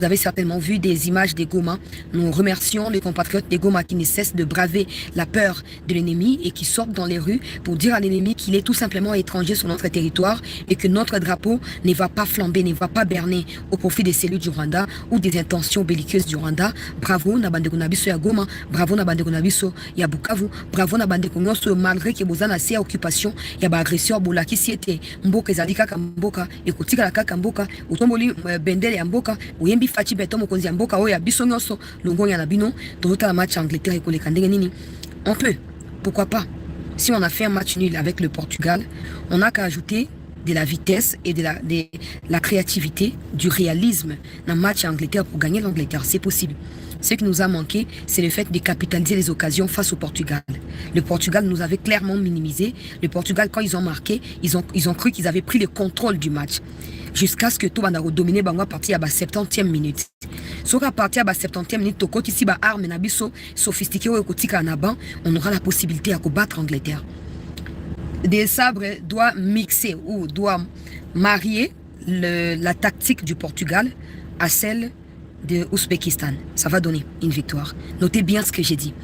avez certainement vu des images des Goma. Nous remercions les compatriotes des Goma qui ne cessent de braver la peur de l'ennemi et qui sortent dans les rues pour dire à l'ennemi qu'il est tout simplement étranger sur notre territoire et que notre drapeau ne va pas flamber, ne va pas berner au profit des cellules du Rwanda ou des intentions belliqueuses du Rwanda. Bravo na bandeko na biso ya Goma, bravo na bandeko na biso ya Bukavu, bravo na bandeko nyonso malgré que bozana se occupation ya ba agresseur bolaki siete mboka ezali kaka mboka ekotikala kaka mboka utomboli bendele ya mboka uyembi Fati Beto mokonzi ya mboka oya biso nyonso longonya na bino tota la match Angleterre et koleka ndenge nini. On peut, pourquoi pas. Si on a fait un match nul avec le Portugal, on n'a qu'à ajouter de la vitesse et de la créativité, du réalisme dans le match Angleterre pour gagner l'Angleterre. C'est possible. Ce qui nous a manqué, c'est le fait de capitaliser les occasions face au Portugal. Le Portugal nous avait clairement minimisé. Le Portugal, quand ils ont marqué, ils ont cru qu'ils avaient pris le contrôle du match. Jusqu'à ce que tout va dominer à partir de la 70e minute. Sauf qu'à partir de la 70e minute, quand ici ba arme na biso sophistiqué ou ekotika na ban, on aura la possibilité de combattre l'Angleterre. Des sabres doit mixer ou doit marier la tactique du Portugal à celle de l'Ouzbékistan. Ça va donner une victoire. Notez bien ce que j'ai dit.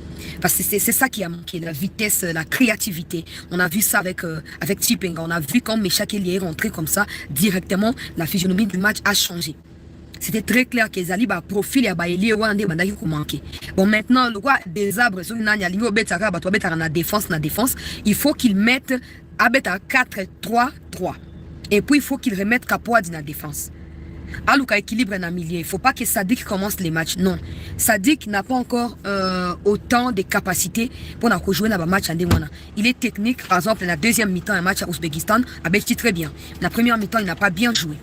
Parce que c'est ça qui a manqué, la vitesse, la créativité. On a vu ça avec Chipenga. On a vu quand Meshakeli est rentré comme ça, directement, la physionomie du match a changé. C'était très clair que Zali a profil et Baeli Wande Bandaki qui manqué. Bon, maintenant, le roi des arbres, na défense, il faut qu'il mette Abeta 4-3-3. Et puis, il faut qu'il remette Kapoa dans la défense. Alouka équilibre dans le milieu. Il ne faut pas que Sadik commence les matchs. Non. Sadik n'a pas encore autant de capacités pour jouer dans le match. Il est technique. Par exemple, la deuxième mi-temps, un match à Ouzbékistan, a bêti très bien. La première mi-temps, il n'a pas bien joué.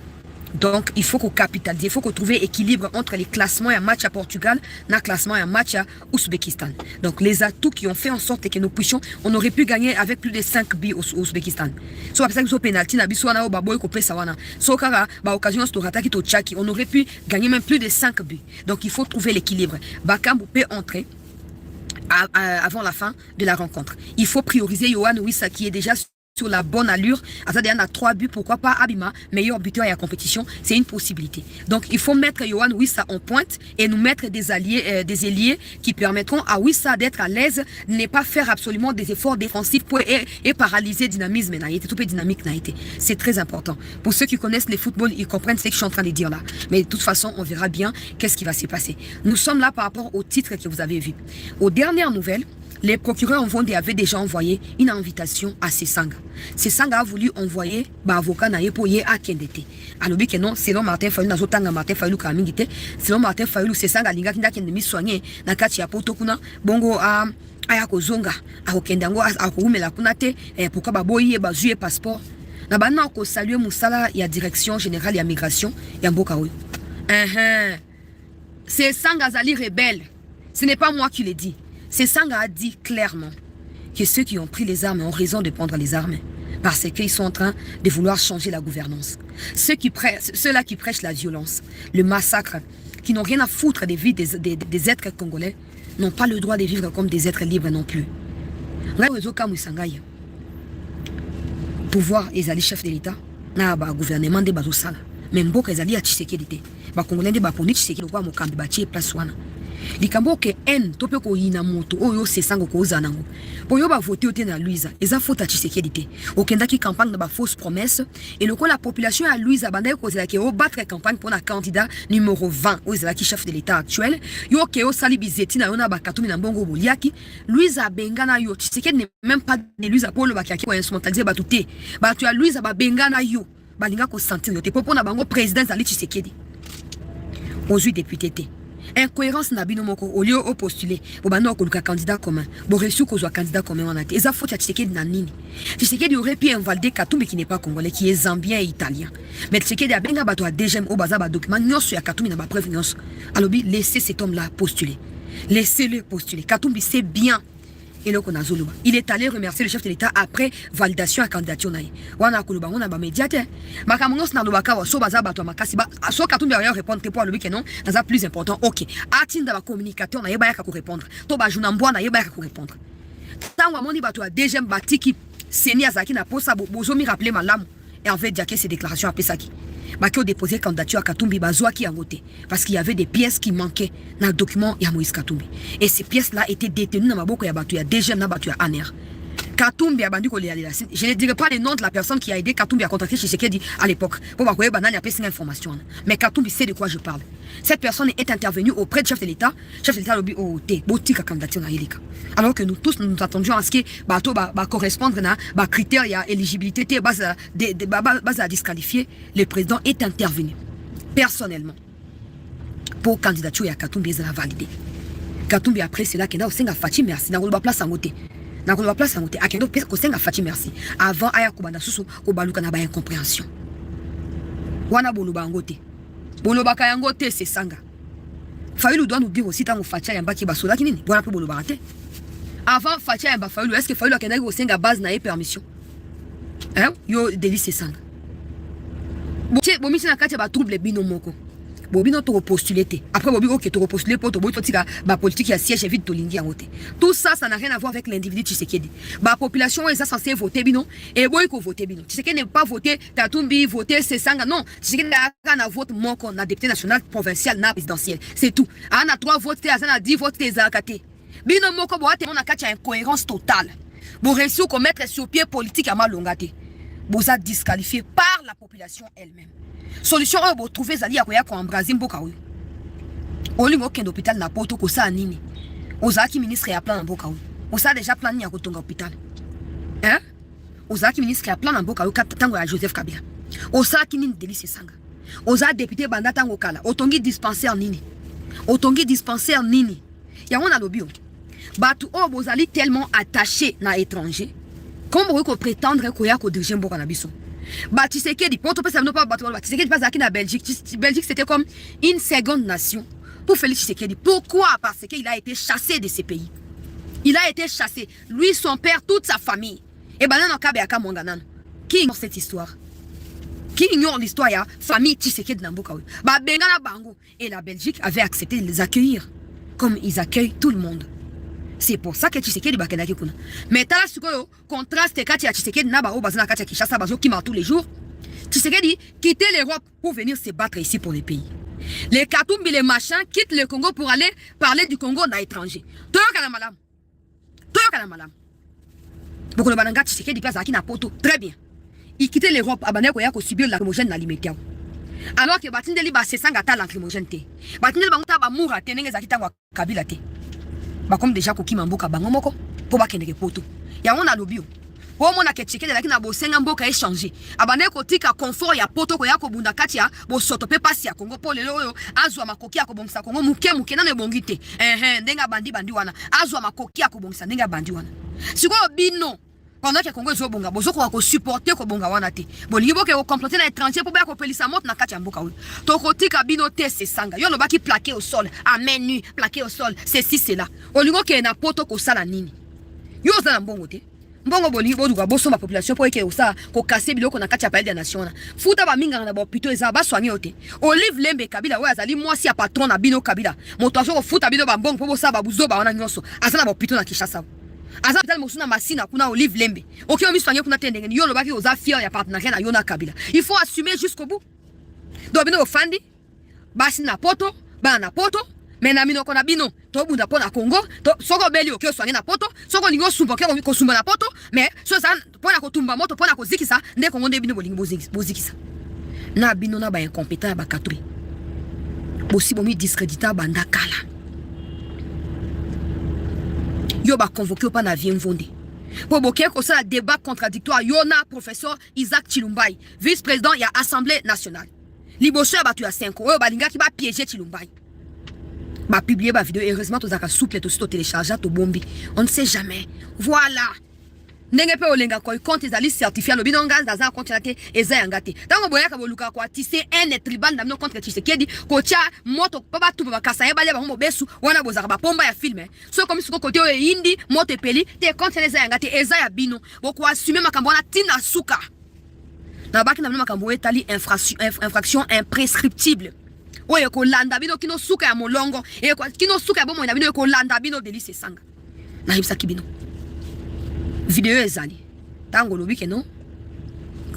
Donc, il faut qu'on capitalise. Il faut qu'on trouve équilibre entre les classements et un match à Portugal, le classement et un match à Ouzbékistan. Donc, les atouts qui ont fait en sorte que nous puissions, on aurait pu gagner avec plus de 5 buts au Ouzbékistan. Soit parce que nous penalty, on aurait pu gagner même plus de 5 buts. Donc, il faut trouver l'équilibre. Bakambu peut entrer avant la fin de la rencontre. Il faut prioriser Yohan Wissa qui est déjà sur la bonne allure. À on a 3 buts, pourquoi pas Abima, meilleur buteur à la compétition, c'est une possibilité. Donc il faut mettre Yohan Wissa en pointe et nous mettre des ailiers qui permettront à Wissa d'être à l'aise, ne pas faire absolument des efforts défensifs pour et paralyser le dynamisme. Tout peu dynamique. C'est très important. Pour ceux qui connaissent le football, ils comprennent ce que je suis en train de dire là. Mais de toute façon, on verra bien qu'est-ce qui va se passer. Nous sommes là par rapport au titre que vous avez vu. Aux dernières nouvelles, les procureurs avaient déjà envoyé une invitation à Sesanga. Sesanga a voulu envoyer avocat pour y à Kendete. Alors que non, selon Martin Fayulu, Martin Fayulu Kamingite, selon Martin Fayulu, Sesanga linga kinda kende mi soigner na kati ya poto kuna bongo aya kozonga akokendango akoumela kuna te pourquoi baboyi bazuye passeport. Na bana ko saluer musala ya direction générale ya migration ya mboka oyo. Sesanga zali rebelle. Ce n'est pas moi qui le dis. Sesanga a dit clairement que ceux qui ont pris les armes ont raison de prendre les armes parce qu'ils sont en train de vouloir changer la gouvernance. Ceux-là qui prêchent la violence, le massacre, qui n'ont rien à foutre des vies des êtres congolais, n'ont pas le droit de vivre comme des êtres libres non plus. Pouvoir, ils allaient chef de l'État, na ba gouvernement de bazosala. Mais mboka ils allaient à Tshisekedi. Ba congolais de ba poni Tshisekedi kwa mokambi ba tie place wana. Likambo ke en tope ko yina moto oyo Sesanga ko zanango po yo ba voter ote na Luiza eza faute Tshisekedi te okenda ki campagne na ba fausse promesse et le ko la population à Luiza banda ko zela ke o battre campagne pour un candidat numéro 20 o zela ki chef de l'état actuel yo ke o sali bizeti na yo na ba katumi na mbongo boliaki Luiza benga na yo Tshisekedi n'est même pas de Luiza pour le bakaki ko instrumentaliser ba tuté ba tu a Luiza ba benga na yo balinga ko sentir yo te popo na bango président zali Tshisekedi aujourd'hui député te. Incohérence n'a bino moko au lieu au postulé au bano ko luka candidat commun bo reçu ko zo candidat commun on a été eza faute Tshisekedi na nini Tshisekedi aurait pu invalider Katumbi qui n'est pas congolais qui est zambien et italien mais Tshisekedi a benga bato a DGM au baza ba document nyonso ya Katumbi na ba preuve nyonso alobi laissez cet homme là postuler laissez-le postuler Katumbi c'est bien. Et là, il est allé remercier le chef de l'État après validation à candidature. Wana kuluba on a ba médiateur. Makamonos na lobaka wa so baza bato makasi ba so Katumbi a répondre pour le que non, ça plus important. OK. Atinda ba communicateur na yeba yaka ko répondre. To ba junambwa na yeba yaka ko répondre. Tango amoni bato a deuxième batiki seni azaki na posa bozo mi rappeler malamu et en fait dire que ces déclarations à Pesaki. Qui ont déposé candidature à Katumbi, qui a voté. Parce qu'il y avait des pièces qui manquaient dans le document de Moïse Katumbi. Et ces pièces-là étaient détenues dans Maboko Yabatu, il y a déjà Nabatu à Aner. Katumbi a bandu qu'on je ne dirai pas le nom de la personne qui a aidé Katumbi à contacter Tshisekedi à l'époque. Pour voir qu'il y a une information. Mais Katumbi sait de quoi je parle. Cette personne est intervenue auprès du chef de l'État. Chef de l'État a dit que la candidature n'a pas. Alors que nous tous nous attendions à ce que correspondre à critères et à éligibilité base à disqualifier. Le président est intervenu personnellement pour candidature à Katumbi à valider. Katumbi après c'est là qu'il a aussi Fati merci dans le place en côté. Dans la place en côté, à Kendo, Kosenga Fati merci. Avant, Aya Kubanda Susu, Kobaluka na ba incompréhension. Wana Boluba Ngote. Boluba Kayangote, c'est Sanga. Faïlou doit nous dire aussi, tant que Fatia Yamba qui basola qui n'est, voilà pour Boluba raté. Avant Fatia Yamba Faïlou, est-ce que Faïlou a Kenda Kosenga base na permission? Hein? Yo, délice c'est Sanga. Bon, si na Katia ba trouble bino moko. Bobino to repostuler. Après Bobino qui te repostuler pour la politique qui a siège vite tolingi en voter. Tout ça, ça n'a rien à voir avec l'individu Tshisekedi. La population est censée voter bino et boy ko voter bino. Tshisekedi n'est pas voté Tatumbi voter c'est sanga non. Tshisekedi n'a vote moko na député national provincial na présidentiel. C'est tout. On a 3 votes, on a 10 votes des akate. Bino moko bo ate on a katia incohérence totale. Bo réussir qu'on mettre sur pied politique à malongate. Bo ça disqualifié par la population elle-même. Solution vous trouvez zali ya koya ko embraser mboka oyo. Olingo kende hôpital na poto ko sa nini. Ozaki ministre ya plan na mboka oyo. Osa déjà plan ya kotonga hôpital. Hein? Ozaki ministre ya plan na mboka oyo tango ya Joseph Kabila. Osaki nini délice sanga. Oza député banda tango kala. Otongi dispensaire nini. Otongi dispensaire nini. Ya on a lobby. Batu o bozali tellement attaché na étranger. Comme vous ko prétendre ko ya ko diriger mboka na biso. Tshisekedi, pour pas Tshisekedi passe à la Belgique. Belgique c'était comme une seconde nation pour Félix Tshisekedi. Pourquoi? Parce qu'il a été chassé de ces pays. Il a été chassé. Lui, son père, toute sa famille. Et qui ignore cette histoire? Qui ignore l'histoire de la famille Tshisekedi Namboka? Et la Belgique avait accepté de les accueillir comme ils accueillent tout le monde. C'est pour ça que Tshisekedi bakendaki kuna. Mais tala sikoyo contraste kati ya Tshisekedi na ba bazana kati ya Kinshasa bazo qui tous les jours. Tshisekedi quitter l'Europe pour venir se battre ici pour les pays. Les Katumbi les machins quittent le Congo pour aller parler du Congo dans l'étranger. Toyoka na malam. Toyoka na malam. Beaucoup de bananga Tshisekedi passe à na poto. Très bien. Il quitte l'Europe abane ko ya ko subir lacrymogène na limetiao. Alors que batindeli ba se sanga ta lacrymogène te. Batindeli banguta ba mura tenenge zakitangwa Kabila te. Comme déjà koki mamboka bango moko pour ba kendeke poto ya on a lobio o mona ke Tshisekedi lakina bo senga mboka échanger abane kotika confort ya poto ko ya ko bunda kati ya bo soto pe pasi ya Congo pour lelo oyo azwa makoki ya ko bongisa Congo muke na ne bongite ndenga bandi wana azwa makoki ya ko bongisa ndenga bandi wana siko bino pendant que Congo zo bonga bozo ko supporter ko bonga wana te bolingi boke ko comploter na étranger pour ba ko pelisa mot na kati ya mboka oyo to kotika bino te se sanga yo lobaki plaqué au sol à main nue plaqué au sol ceci cela olingo ke na poto ko sala nini yo za na mbongo te mbongo bolingi boduka boso ma population pour que osa ko casser biloko na kati ya palais de nation na futa ba minga na ba hôpitaux eza ba soigner ote Olive Lembe Kabila oyo azali mwasi ya patron na bino Kabila moto aso ko futa bino ba mbongo po bosa ba buzoba wana nyonso azana ba hôpitaux na Kinshasa Azabel Mosuna Massina kuna Olive Lembe. Ok, on soigner kuna tendenge. Yo lo baki oza fier ya partenariat na Yona Kabila. Il faut assumer jusqu'au bout. Do bino ofandi. Basi na poto, ba na poto, mais na mino kona bino. To bunda pona Congo, to soko beli ok soigner na poto, soko lingo sumba ke ko sumba na poto, mais so ça pona ko tumba moto pona ko zikisa, nde ko ngonde bino bolingo bozikisa. Na bino na ba incompétent ba katri. Bosi bomi discrédita banda kala. Yo ba convoqué pas na vie mvonde. Pour boké ko ça débat contradictoire yona professeur Isaac Chilumbai, vice-président ya Assemblée nationale. Liboso ba tu a 5 ans, ba linga ki ba piéger Chilumbai. Ba publier ba vidéo heureusement to zaka souple to sto télécharger to bombi. On ne sait jamais. Voilà. Ndenge pe olenga ko compte ezali certifié lo binonga dans un compte naté eza yangate. Tango boya ka boluka ko tissé un tribal na contre Tshisekedi ko tia moto baba tu baba kasa ya bale ba mo besu wana bozaka ba pomba ya film. So comme suko côté o indi moto peli te compte eza yangate eza ya bino. Boko assumer makambo na tina suka. Na baki na makambo etali infraction imprescriptible. Oye ko landa bino kino suka ya molongo e ko kino suka ya bomo na bino ko landa bino delice sanga. Na hibsa kibino. Vidéo ezali tango lobi que non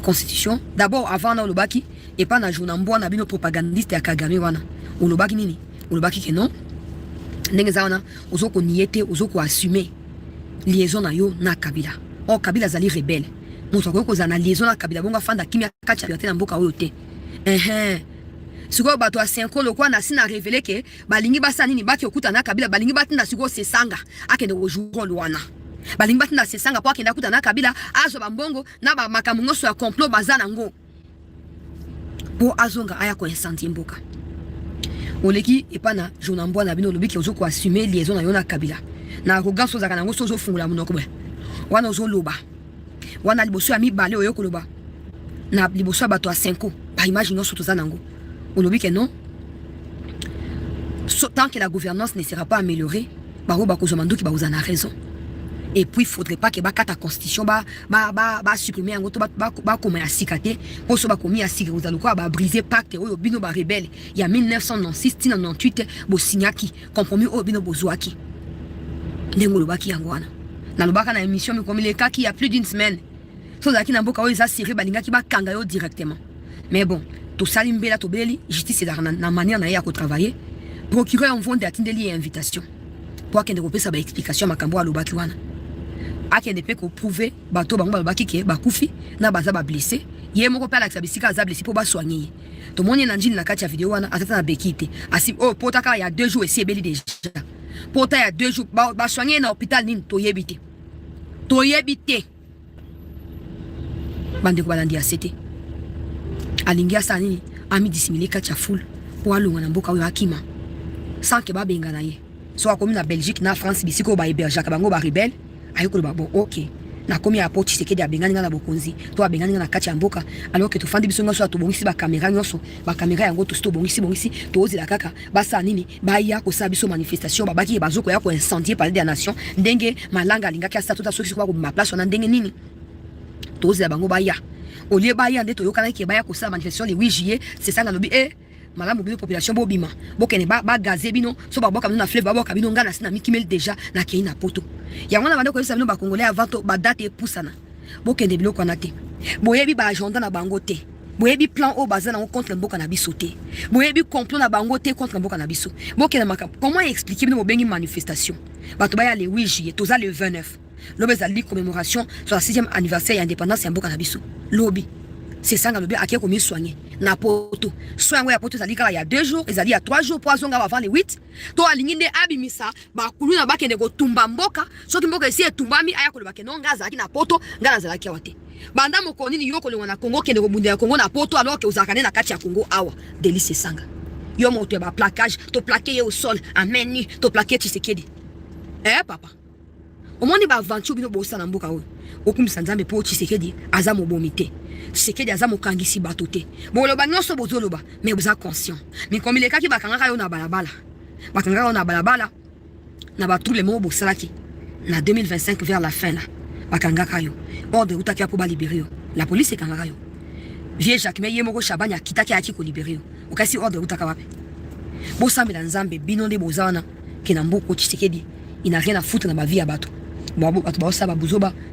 constitution d'abord avant na lobaki et pas na journal na bino propagandiste ya Kagame wana olobaki nini olobaki que non ndenge za wana ozoko niete ozoko assumer liaison na yo na Kabila Kabila zali rebelle moto ko kozana liaison na Kabila bonga fanda kimia kacha na mboka oyo te siko bato a 5 ans lokwa na sina révélé que balingi basa nini baki okuta na Kabila balingi batinda siko sesanga akende ojuro lwana balingi batinda sesanga po akenda kuta na Kabila azo bambongo na ba makamu ngoso ya complot bazana ngo po azonga aya ko incendie mboka oleki epana jonambo na bino lobiki ozoko assumer liaison na yo na Kabila na arrogance ozaka nango sozo fungula munoko bwe wana ozoloba wana liboso ya mibale oyo koloba na liboso ya bato a 5 ans ba image nyonso toza nango olobiki non tant que la gouvernance ne sera pas améliorée baro bakozomandoki bazana raison. Et puis il faudrait pas que la constitution ba supprimer en gros ba comme la cicate pour so ba commis à cicate vous allez quoi ba briser pacte au bino ba rebelle il y a 1996 98 bo signaki compromis au bino bozoaki ndengolo baki yangwana na lobaka na émission mais comme les cas qui il y a plus d'une semaine so zaki na mboka o za siri balinga ki ba kanga yo directement mais bon to salimbela to beli justice na manière na ya ko travailler procureur en vont d'atteindre invitation pour qu'il ne repose pas explication makambo alobaki wana akende pe ko prouver bato bango balobaki ke bakufi na baza ba blessé ye moko pe alakisa bisika aza blessé pour ba soigner to moni na njini na kati ya video wana atata na bekite asi potaka ya 2 jours esi ebeli déjà pota ya 2 jours ba soigner na hôpital nini to yebite bande ko balandi asete alingia sa nini ami dissimulé kati ya foule po alonga na mboka oyo akima sans que ba benga na ye so akomi na Belgique na France bisiko ba héberger ka bango ba rebelle ayoko ba bon OK na komi ya poti sekedi ya bengani na bokonzi to abengani na kati ya mboka alors que to fandi biso ngoso to bongisi ba caméra nyoso ba caméra yango to sto bongisi to ozila kaka basa nini ba ya ko sa biso manifestation ba baki bazoko ya ko incendier palais des nations ndenge malanga linga ka sa to soki ko ma place na ndenge nini to ozila bango ba ya olie ba ya nde to yokana ki ba ya ko sa manifestation le 8 juillet c'est ça na lobi malamu bino population bobima bokene ba gazé bino so ba boka bino na fleuve ba boka bino ngana sina mikimel déjà na kei na poto ya wana bande ko yesa bino ba congolais avant to ba date poussana bokende biloko na te boyebi ba agenda na bango te boyebi plan o bazana contre mboka na biso te boyebi complot na bango te contre mboka na biso bokene maka comment expliquer bino bengi manifestation bato ba ya le 8 juillet toza le 29 lobezali commémoration sur la 6e anniversaire ya indépendance ya mboka na biso lobi c'est ça ngalobi akie komi soigner na poto soin ya poto zali kala ya 2 jours ezali ya 3 jours poison nga avant les 8 to alingi nde abimisa ba kuluna bakende ko tumba mboka soki mboka esi etumbami aya ko bakende nga zaki na poto nga na zalaki wate banda mokoni ni yoko lengwa na Congo kende ko bunda ya Congo na poto alors que uzakane na kati ya Congo awa délice sanga yo moto ba plaquage to plaquer au sol ameni to plaquer Tshisekedi papa omoni ba aventure bino bosa na mboka oyo okumisa nzambe po Tshisekedi aza mobomite Tshisekedi aza mokangisi bato te boloba nyonso bozoloba mais boza conscient mais comme les kaki bakangaka yo na balabala bakangaka yo na balabala na ba tous les mots bosalaki na 2025 vers la fin là bakangaka yo ordre utaki po ba libérer yo la police ekangaka yo vie Jacques mais yemoko Shabani akitaki aki ko libérer yo okasi ordre utaka wapi bosambela nzambe bino nde bozana kina mboko Tshisekedi il n'a rien à foutre dans ma vie à bateau.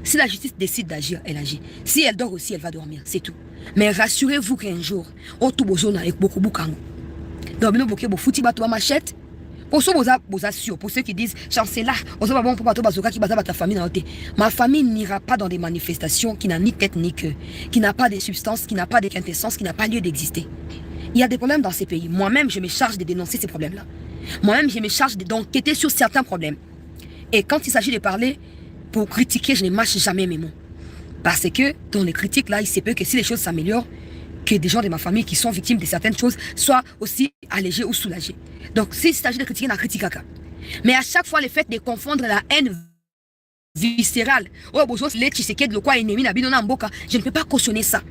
Si la justice décide d'agir, elle agit. Si elle dort aussi, elle va dormir. C'est tout. Mais rassurez-vous qu'un jour, au tout bozona avec beaucoup bukango. Donc, nous bokeh bo fouti bateau à machette. Pour ceux sûr, pour ceux qui disent chancela, on va bon pour bateau bazoka qui bata ta famille na oté. Ma famille n'ira pas dans des manifestations qui n'a ni tête ni queue, qui n'a pas de substance, qui n'a pas de quintessence, qui n'a pas lieu d'exister. Il y a des problèmes dans ces pays. Moi-même, je me charge de dénoncer ces problèmes-là. Moi-même, je me charge d'enquêter sur certains problèmes. Et quand il s'agit de parler pour critiquer, je ne mâche jamais mes mots. Parce que dans les critiques, là, il se peut que si les choses s'améliorent, que des gens de ma famille qui sont victimes de certaines choses soient aussi allégés ou soulagés. Donc, s'il s'agit de critiquer, on critique. Mais à chaque fois, le fait de confondre la haine viscérale, je ne peux pas cautionner ça.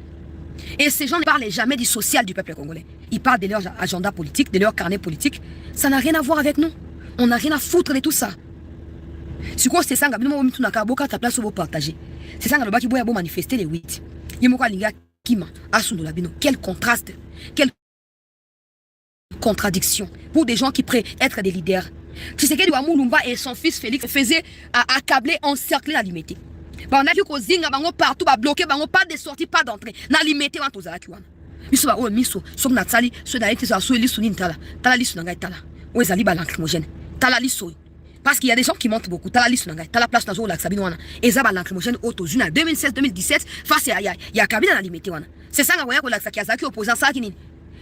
Et ces gens ne parlent jamais du social du peuple congolais. Ils parlent de leur agenda politique, de leur carnet politique. Ça n'a rien à voir avec nous. On n'a rien à foutre de tout ça. C'est quoi c'est ça nga bino mutu nakaboka ta place au partager. C'est ça nga lobaki boya bo manifester les 8. Yemoko alinga kima asundo la bino. Quel contraste, quelle contradiction pour des gens qui prêtent être des leaders. Tshisekedi wa Mulumba et son fils Félix faisaient accabler, encercler la limité. Pendant que ko zinga bango partout ba bloquer bango pas de sortie pas d'entrée. Na limité wa tozala kiwana. Biso ba o miso so na tsali so na été so liso ni tala. Tala liso na ngai tala. O ezali ba lacrymogène. Tala liso. Parce qu'il y a des gens qui mentent beaucoup. Tala liso na ngai. Tala place na zo la sabino wana. Eza ba lacrymogène auto juna 2016-2017 face à ya kabina na limité wana. C'est ça nga ko la ki azaki opposant ça ki nini.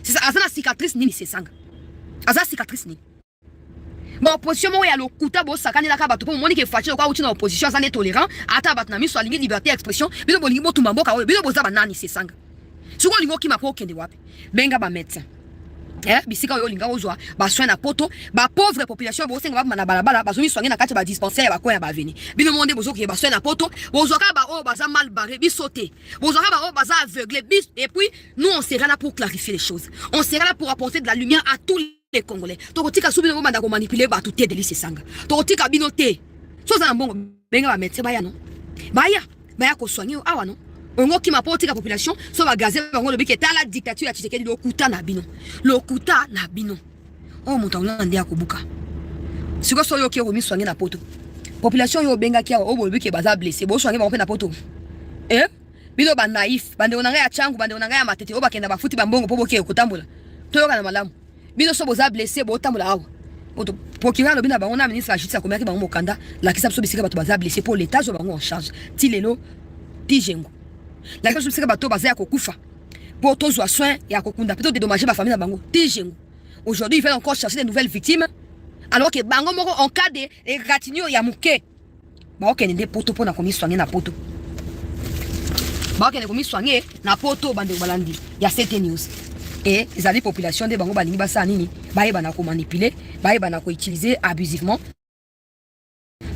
C'est ça azana cicatrice nini c'est ça. Azana cicatrice nini. Bon opposition mo ya lokuta bo sakani la ka bato po moni ke fachi kwa uti na opposition azana tolérant ata bat na miso alingi liberté d'expression bino bolingi bo tumba mboka bino boza banani c'est ça. Suko lingo ki mako kende wapi benga ba médecin bisika yo linga ozwa ba soin na poto ba pauvre population bo senga ba na balabala ba zomi soigner na kati ba dispensaire ba ko ya ba veni bino monde bozo ki ba soin na poto bozo ka ba o baza mal barré bisoté bozo ka ba o baza aveuglé bis et puis nous on sera là pour clarifier les choses, on sera là pour apporter de la lumière à tous les Congolais. Tokotika subi ngo manda ko manipuler ba tout te delice sanga tokotika binoté so za mbongo benga ba médecin ba ya non baya ko soigner awa non ongo ki mapoti ka population so ba gazer bango lobi ke tala dictature ya Tshisekedi lokuta na bino o muta ona ndia kobuka siko so yo ki ko mi soigner na poto population yo benga ki o lobi ke baza blessé bo soigner ba na poto bino ba naïf bande onanga ya changu bande onanga ya matete o bakenda ba futi ba mbongo po boke kotambola toyoka na malamu bino so boza blessé bo tambola awa poto procureur lobi na bango na ministre la justice akomaki bango mokanda la kisa so bisika bato baza blessé pour l'état zo bango en charge ti lelo ti jengo la question c'est que bato bazaya kokufa pour tous soins et à kokunda plutôt dédommager ma famille na bango tijengu aujourd'hui ils veulent encore chercher des nouvelles victimes alors que bango moko en cas de égratignure ya muke ba okende de poto pona komi soigner na poto ba okende komi soigner na poto bande balandi ya cette news et les amis population de bango balingi basa nini ba yeba ko manipuler ba yeba ko utiliser abusivement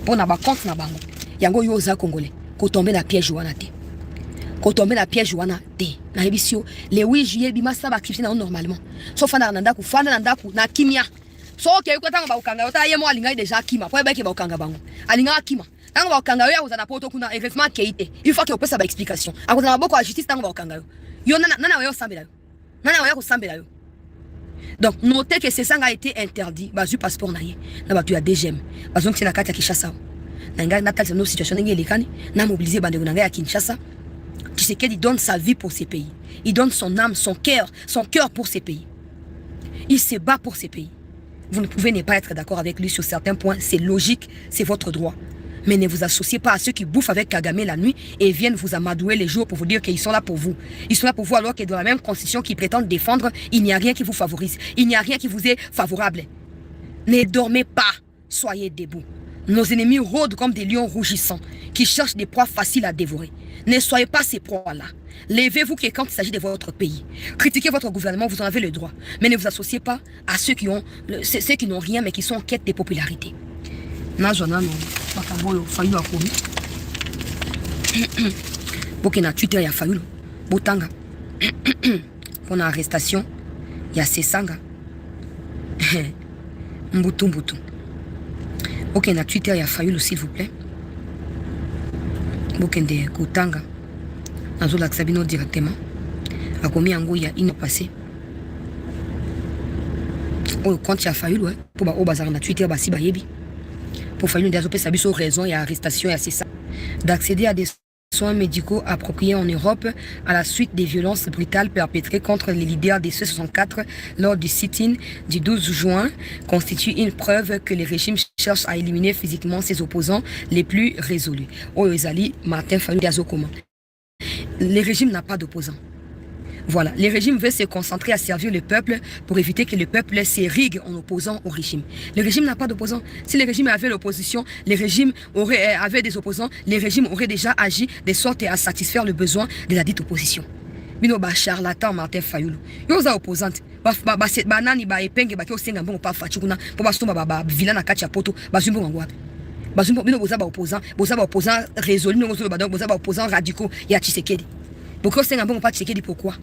pour na ba compte na bango yango yo za congolais ko tomber na piège wana te ko tomber na piège wana te na ebisio le 8 juillet bimasa ba activité na normalement so fana na ndaku na kimia so ke ko tanga ba ukanga ota yemo alinga déjà kima po ba ke ba ukanga bango alinga kima tanga ba ukanga yo za na poto kuna effectivement keite il faut que opesa ba explication akoza na boko ya justice tanga ba ukanga yo nana yo sambela yo nana yo ko sambela yo. Donc notez que c'est ça a été interdit bazu passeport na ye na batu ya DGM bazo que c'est na kati ya Kinshasa na nga natal c'est nos situation ngeli kani na mobiliser bande na nga ya Kinshasa. Tshisekedi donne sa vie pour ces pays. Il donne son âme, son cœur pour ces pays. Il se bat pour ces pays. Vous ne pouvez ne pas être d'accord avec lui sur certains points. C'est logique, c'est votre droit. Mais ne vous associez pas à ceux qui bouffent avec Kagame la nuit et viennent vous amadouer les jours pour vous dire qu'ils sont là pour vous. Ils sont là pour vous alors que dans la même constitution qu'ils prétendent défendre, il n'y a rien qui vous favorise. Il n'y a rien qui vous est favorable. Ne dormez pas. Soyez debout. Nos ennemis rôdent comme des lions rougissants qui cherchent des proies faciles à dévorer. Ne soyez pas ces proies-là. Levez-vous que quand il s'agit de votre pays. Critiquez votre gouvernement, vous en avez le droit. Mais ne vous associez pas à ceux qui n'ont rien mais qui sont en quête de popularité. Pour na Twitter ya Fayulu. Botanga. Pour na arrestation, il y a Sesanga. Mbutu. Ok, na Twitter ya Fayulu s'il vous plaît. Bokende Kotanga nazo la Sabino directement akomi yango ya ino passé o compte ya Fayulu pour ba bazar na Twitter ba si ba yebi pour Fayulu ndazo pesa biso raison ya arrestation ya c'est ça d'accéder à des soins médicaux appropriés en Europe à la suite des violences brutales perpétrées contre les leaders des C64 lors du sit-in du 12 juin constitue une preuve que les régimes cherchent à éliminer physiquement ses opposants les plus résolus. Oyezali, Martin Fayulu Diazokoma. Le régime n'a pas d'opposants. Voilà, les régimes veulent se concentrer à servir le peuple pour éviter que le peuple s'érigue en opposant au régime. Le régime n'a pas d'opposants. Si le régime avait l'opposition, le régime avait des opposants, le régime aurait déjà agi de sorte à satisfaire le besoin de la dite opposition. Bino ba charlatan Martin Fayulu. Yo za opposante. Ba nani ba epenge ba ke osenga mbongo pa fachukuna po ba stomba ba villa na kati ya poto ba zumbo ngwa. Ba zumbo bino boza ba opposant résolu ngo zo ba donc boza ba opposant radicaux ya Tshisekedi. Pourquoi osenga mbongo pa Tshisekedi pourquoi?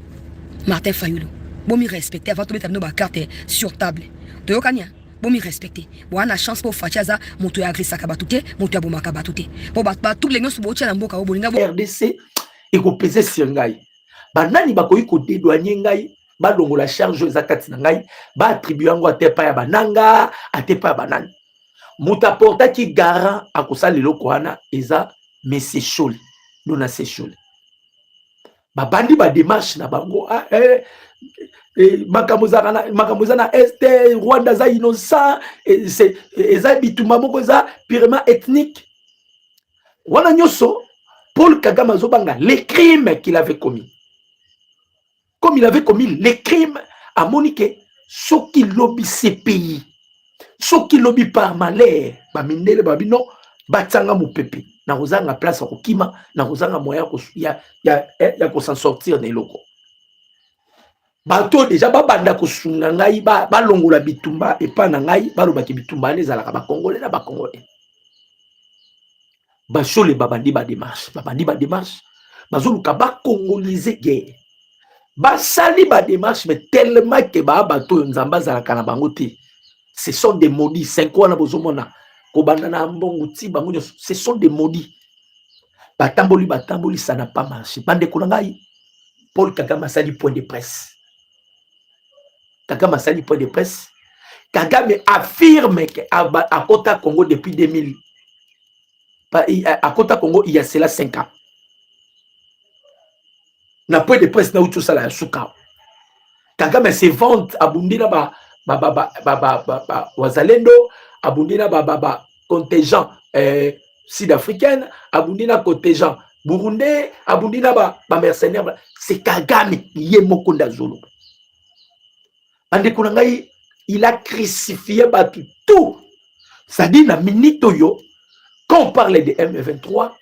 Martin Fayulu. Bon mi respecter avant de mettre nos carte sur table. De okania. Bon mi respecter. Bon on a chance pour fachaza moto ya agressa kabatute, moto ya bomaka batute. Bon ba tous les gens bo tia na mboka bo linga RDC et ko peser sur ngai. Banani bakoyi ko dédouaner ngai, ba dongo la charge za kati na ngai, ba attribuer ngo atepa ya bananga, atepa ya banani. Muta porta ki garant akosala lelo koana eza mais c'est chaud. Dona c'est chaud. babandi ba démarche na bango makambo na este Rwanda za innocent c'est eza bitumba moko za purement ethnique wana nyoso Paul Kagame azobanga les crimes qu'il avait commis. Comme il avait commis les crimes à Monique, ce qui lobby ces pays, ce qui lobby par malheur, bamindele babino batanga mupepe na kozanga place ko kima na kozanga moyen ko ya ko s'en sortir des locaux. Bato déjà babanda ko sunga ngai ba longola bitumba et pas na ngai ba lobaki bitumba les alaka ba congolais na ba congolais. Bachole babandi ba démarche bazoluka ba congolais guerre. Basali ba démarche mais tellement que ba bato nzamba zalaka na bango te. Ce sont des maudits 5 ans na bozomona ko bandana mbongo ti bango ce sont des maudits. Batamboli ça n'a pas marché. Bande ko ngai Paul Kagame sali point de presse. Kagame affirme que à Kota Congo depuis 2000 à Kota Congo il y a cela 5 ans. Na point de presse na utu sala ya suka. Kagame se vante abundina wazalendo abundina contingent sud-africaine abundina contingent burundais abundina mercenaires. C'est Kagame yé mokonda zolo. Ande kunangai il a crucifié tout. Ça dit na minute yo quand on parle de M23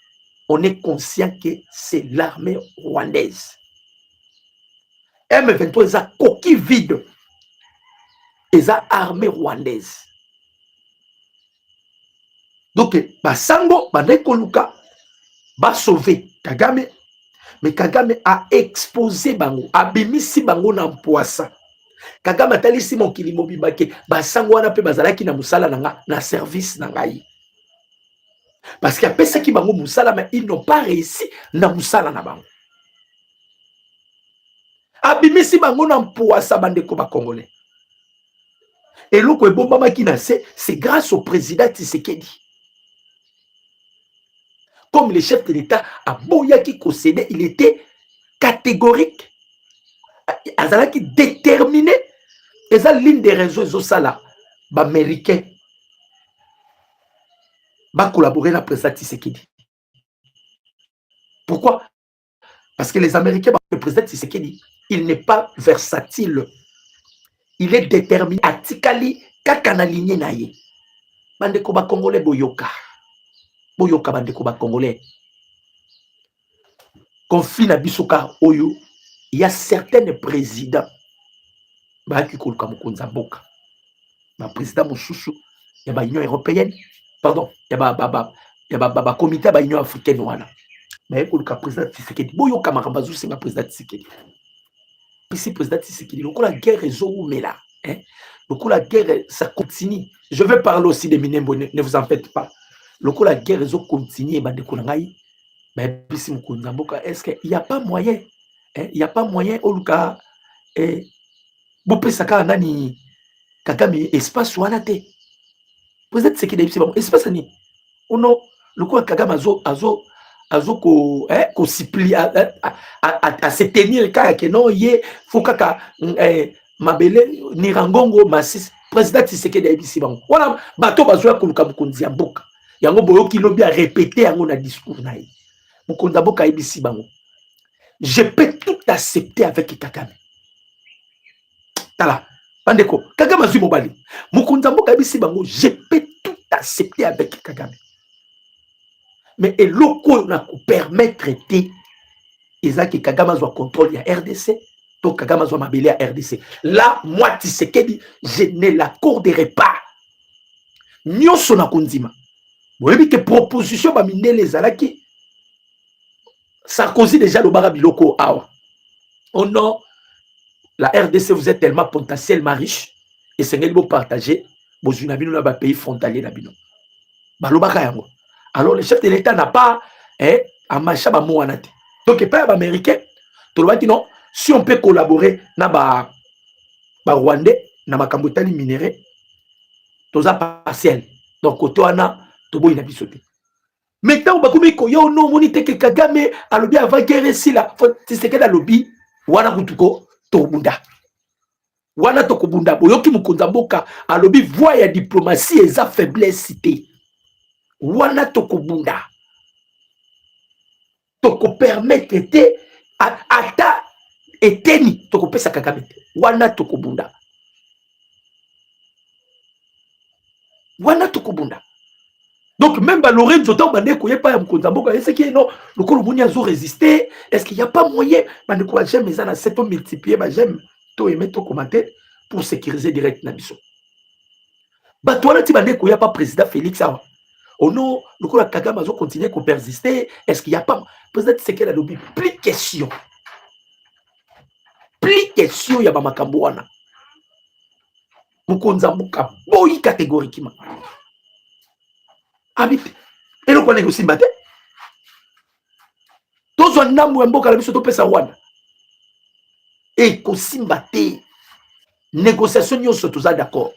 on est conscient que c'est l'armée rwandaise. M23 est un coquille vide. Et ça armée rwandaise. Donc, Basango, Bandekoluka, va sauver Kagame. Mais Kagame a exposé Bango, a bimisi Bango na mpoasa. Kagame a talisi mon kilimo bibake, Basango wana pe bazalaki na musala na service na ngai. Parce qu'il y a personne qui Bango musala, mais ils n'ont pas réussi na musala na Bango. Abimisi Bango na mpoasa bandeko ba congolais. Et l'autre Ebombama qui c'est grâce au président Tshisekedi. Comme le chef de l'État a Boyaki Kosede, il était catégorique. Azalaki déterminé. Et ça, l'une des raisons, c'est ça là. Américains va collaborer avec le président Tshisekedi. Pourquoi? Parce que les Américains, le président Tshisekedi, il n'est pas versatile. Il est déterminé. Atikali, kakana ligne naye. Bandeko ba Congolais boyoka. Boyoka bandeko ba Congolais. Conflit na bisoka oyo. Il y a certains présidents. Baki koluka mukonza mboka. Ba président mosusu ya ba Union européenne. Pardon, ya ba comité ba Union africaine wana. Mais koluka président Tshisekedi. Boyoka makambazu senga président Tshisekedi. Ici, président Tshisekedi, donc la guerre est là. Donc la guerre, ça continue. Je vais parler aussi de Minembo, ne vous en faites pas. Donc la guerre continue, mais est-ce qu'il n'y a pas moyen? Il n'y a pas moyen, au cas, Bopesaka nani, Kagame, espace ou anate. Président Tshisekedi, c'est bon, espace ni. Ou non, le coup Kagame azo ko supplie à se tenir car que non yé faut kaka mabele nirangongo masis président Tshisekedi ebisi bango wana bato bazoya koluka mukonzi ya mboka yango boyoki lobi a répéter yango na discours na ye mukonzi ya mboka ebisi bango je peux tout accepter avec Kagame tala bandeko Kagame azui mobali mukonzi ya mboka ebisi bango je peux tout accepter avec Kagame. Mais et loko na ko permettre te ezaki Kagame soit contrôle ya RDC donc Kagame soit mabele à RDC là moi Tshisekedi je ne l'accorderai pas nyonso na kondima boyebi que proposition ba mindele ezalaki Sarkozy déjà le bara biloko awa oh non la RDC vous êtes tellement potentiellement riche et c'est ngeli bo partager bo juna bino na ba pays frontalier na bino balobaka yango. Alors le chef de l'État n'a pas à marcher à Mouanate. Donc, il pas américain. Tu le dis non. Si on peut collaborer na ba Rwandais, na makambotali minéré, tout ça partiel. Donc, côté on a tout beau inabisoté. Maintenant, bakomi ko yo no moni teke Kagame alobi avant guerre si la Tshisekedi alobi wana kutuko tobunda. Wana tokobunda boyoki mukonza mboka alobi voie ya diplomatie eza faiblesse cité. Wana tokobunda. Toko permettre te ata eteni toko pesa Kagame te. Wana tokobunda. Wana tokobunda. Donc même Lorenzo Tom Bandeko y'a pas Mkonzamboka, est-ce qu'il y a non le col Mounia zo résister, est-ce qu'il n'y a pas moyen Bandeko j'aime mais ça c'est pour multiplier bah j'aime to aimer to commenter pour sécuriser direct Nabiso. Bah toi là tu Bandeko y'a pas président Félix ça. Oh non, le col Kagame zo continuer à persister, est-ce qu'il n'y a pas président Tshisekedi a lobby plus question. Plus question y'a ba makambo wana. Mkonzamboka boyi catégoriquement. Habite. Et le connaît aussi matin. Tous on a moins beau qu'à la mission de pesa wana. Et kosimbate. Négociation nous sommes tous d'accord.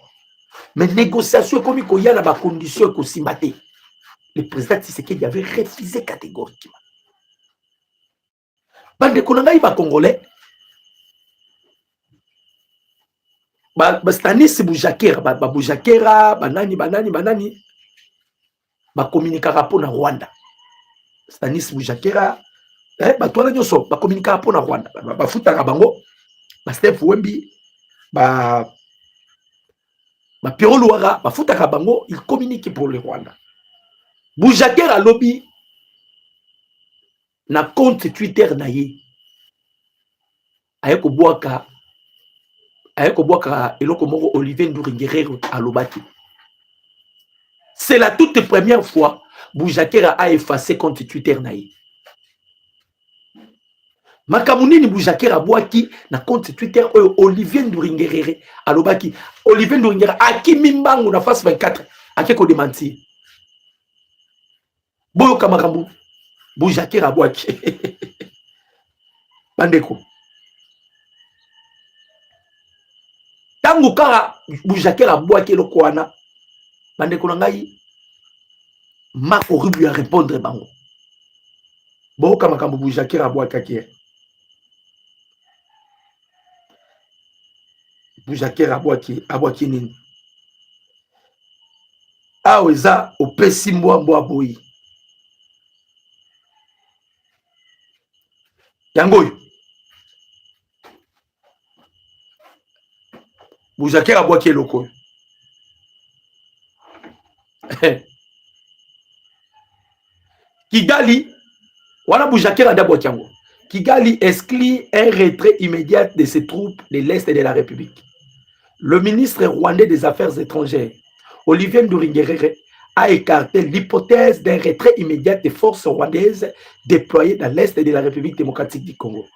Mais négociation comme il y a la condition kosimbate. Le président Tshisekedi avait refusé catégoriquement. Bande konanga iba congolais. Ba Stanis Boujakera, ba Boujakera, banani. Ba communiquera pour na Rwanda. Stanis Boujakera, ba toi là nyoso, ba communiquera pour na Rwanda. Ba futa bango, ba Steph Wembi, ba Pierrot Louara, ba futa bango, il communique pour le Rwanda. Boujakera lobby na compte Twitter na ye. Ayeko boaka eloko moko Olivier Nduringere alobaki. C'est la toute première fois Boujakera a effacé compte Twitter naïe. Makamunini Boujakera boaki na compte Twitter Olivier Nduringere alobaki. Olivier Nduringere aki mimbangu na face 24 akeko démentir. Boyo kamakambu Boujakera boaki. Bandeko. Tangu kara Boujakera boaki eloko wana. Bandeko na ngai Marco Rubio a répondre bango. Boka makambo Boujakera boakaki. Boujakera boaki nini. Aweza opesi mbwa boyi. Yangoyo. Boujakera boaki eloko. Kigali, voilà Boujakera d'Abotiango. Kigali exclut un retrait immédiat de ses troupes de l'Est de la République. Le ministre rwandais des Affaires étrangères, Olivier Nduringere, a écarté l'hypothèse d'un retrait immédiat des forces rwandaises déployées dans l'Est de la République démocratique du Congo.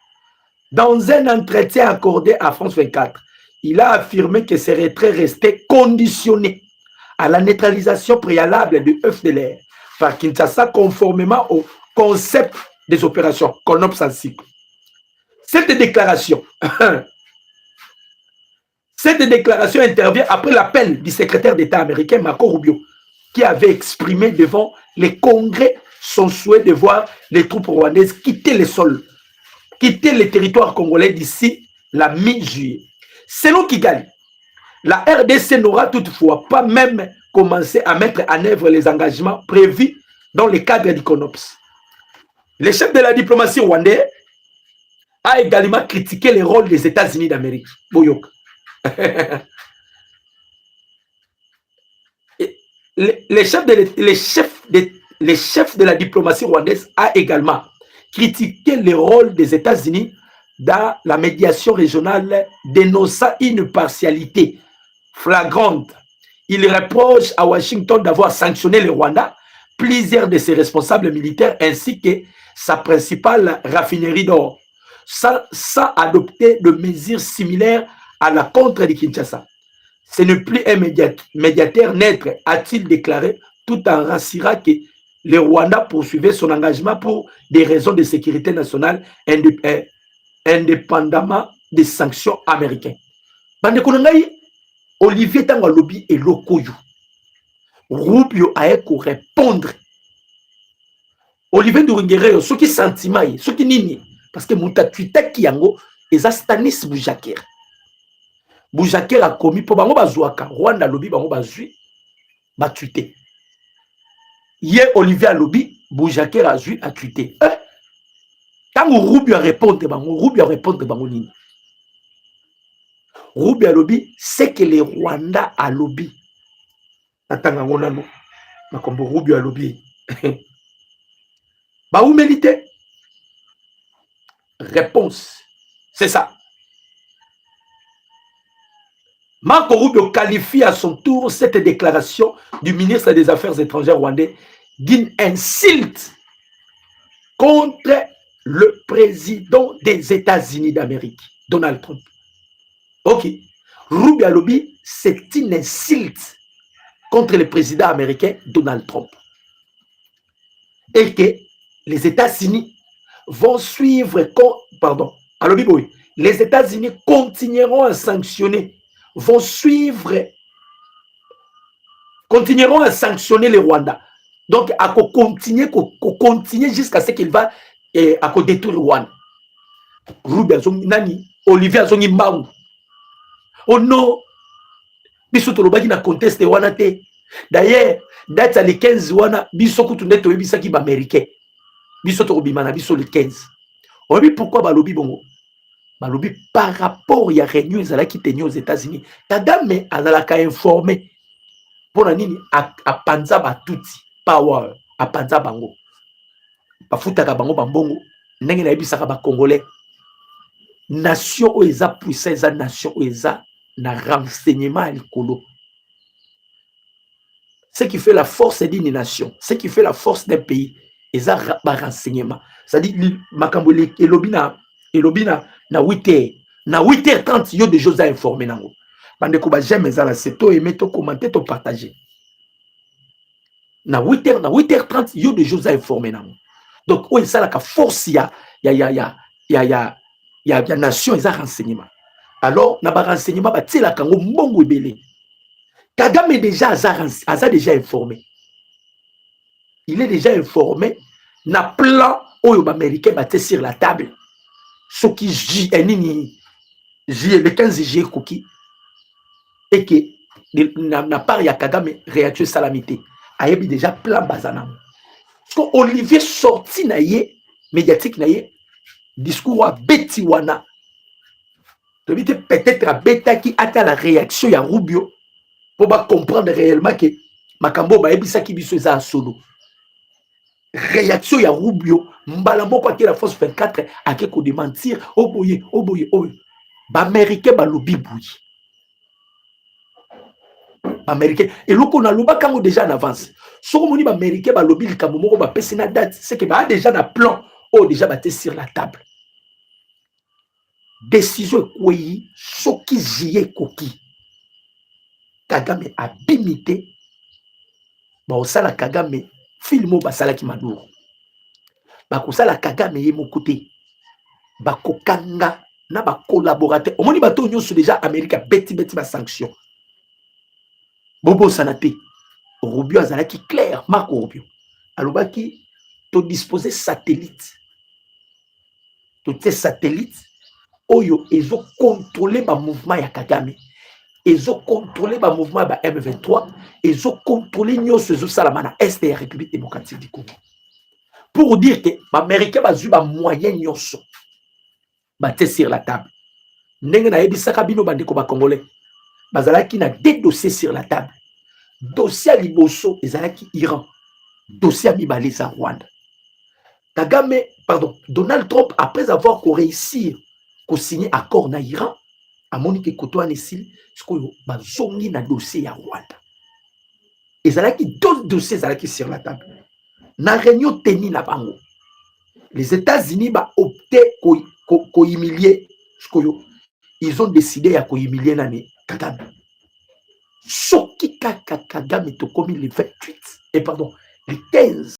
Dans un entretien accordé à France 24, il a affirmé que ce retrait restait conditionné à la neutralisation préalable du FDLR par Kinshasa conformément au concept des opérations CONOPS en cycle. Cette déclaration intervient après l'appel du secrétaire d'État américain Marco Rubio qui avait exprimé devant les congrès son souhait de voir les troupes rwandaises quitter les sols, quitter les territoires congolais d'ici la mi-juillet. Selon Kigali, la RDC n'aura toutefois pas même commencé à mettre en œuvre les engagements prévus dans le cadre du CONOPS. Le chef de la diplomatie rwandais a également critiqué le rôle des États-Unis d'Amérique. Boyok. Le chef de la diplomatie rwandaise a également critiqué le rôle des États-Unis dans la médiation régionale, dénonçant une partialité flagrante. Il reproche à Washington d'avoir sanctionné le Rwanda, plusieurs de ses responsables militaires ainsi que sa principale raffinerie d'or, sans adopter de mesures similaires à la contre de Kinshasa. Ce n'est plus un médiateur neutre, a-t-il déclaré, tout en rassurant que le Rwanda poursuivait son engagement pour des raisons de sécurité nationale indépendamment des sanctions américaines. Olivier Tango lobby et Lokoyo. Rubio a répondre Olivier Ndurugerero soki sentiment ye soki nini parce que muta tweetaki yango eza Stanis Boujakera. Boujakera a commis pour bango bazwaka Rwanda lobi bango bazwi ba tweeté. Ye Olivier lobi Boujakera a zui a tweeté. Quand Rubio répondre bango nini. Rubio lobi c'est que les Rwanda a lobby. Atanga ngonano makombo Rubio lobby. Ba ou mérité? Réponse. C'est ça. Marco Rubio qualifie à son tour cette déclaration du ministre des Affaires étrangères rwandais d'une insulte contre le président des États-Unis d'Amérique, Donald Trump. Ok. Rubio lobby, c'est une insulte contre le président américain Donald Trump. Et que les États-Unis vont suivre, les États-Unis continueront à sanctionner, continueront à sanctionner le Rwanda. Donc, à continuer jusqu'à ce qu'il va à détruire le Rwanda. Rubio nani, Olivier Azongi Mbangu. Oh non, biso tolobaki na conteste wana te. D'ailleurs, date le 15 wana, biso kutunde to ebisaki ba américain. Biso to bimana biso le 15. On dit pourquoi balobi bongo? Balobi par rapport ya réunion ezalaki tenu aux États-Unis. Kagame azalaka informé pour nini a panza ba tuti power a panza bango. Ba futaka bango bambongo ndenge na ebisaka ba congolais. Nation o eza puissance eza nation o eza na renseignement à l'écolo. Ce qui fait la force d'une nation, ce qui fait la force d'un pays, eza ba renseignement. C'est-à-dire makambo elobina na 8h. Na 8h30 yo des choses à informer nango. Bande ko ba j'aime ezala c'est to aimer to commenter to partager. Na 8h30 yo des choses à informer nango. Donc o eza la ka force ya nation eza renseignement. Alors na ba renseignement ba tila kango mbongo ebele. Kagame déjà aza déjà informé. Il est déjà informé na plan oyo ba américain baté sur la table. Ce qui le 15 juillet cookie et que na part ya Kagame réaction salamité. Ayebi déjà plan bazana. Parce que Olivier sorti na ye médiatique na ye discours à Betty wana. Peut-être à Beta qui a la réaction ya Rubio pour comprendre réellement que makambo ba ebisa ki biso za solo. Réaction ya Rubio mbalambo kwa la force 24 a ko démentir oboye ba américain ba lobi bouyi américain et loko na loba kango déjà en avance soko moni ba américain ba lobi likambo moko ba pesi na date c'est que ba déjà na plan déjà batté sur la table décision koyi soki jié koki Kagame a bimité ba osala Kagame filmo basala ki maduro ba kosala Kagame ye mokote ba kokanga na ba collaborateur omoni bato nyonso déjà Amérique beti ba sanction bobo sanate Rubio azalaki clair Marco Rubio alobaki to disposer satellite to te satellite oyo ezo contrôler ba mouvement ya Kagame ezo contrôler ba mouvement ba M23 ezo contrôler nyonso ezo salama na est ya République démocratique du Congo pour dire que ba américain bazu ba moyen nyonso baté sur la table ndenge na yebisaka bino bandeko ba congolais bazalaki na deux dossiers sur la table dossier liboso ezalaki Iran dossier mibale za Rwanda Kagame Donald Trump après avoir réussi ko signer accord na Iran a monique koto anesili sikoyo bazongi na dossier ya Rwanda ezalaki deux dossiers ezalaki sur la table na réunion tenue na bango les États-Unis ba opté ko humilier sikoyo ils ont décidé à ko humilier nani Kagame soki kaka Kagame to komi le 28 et le 15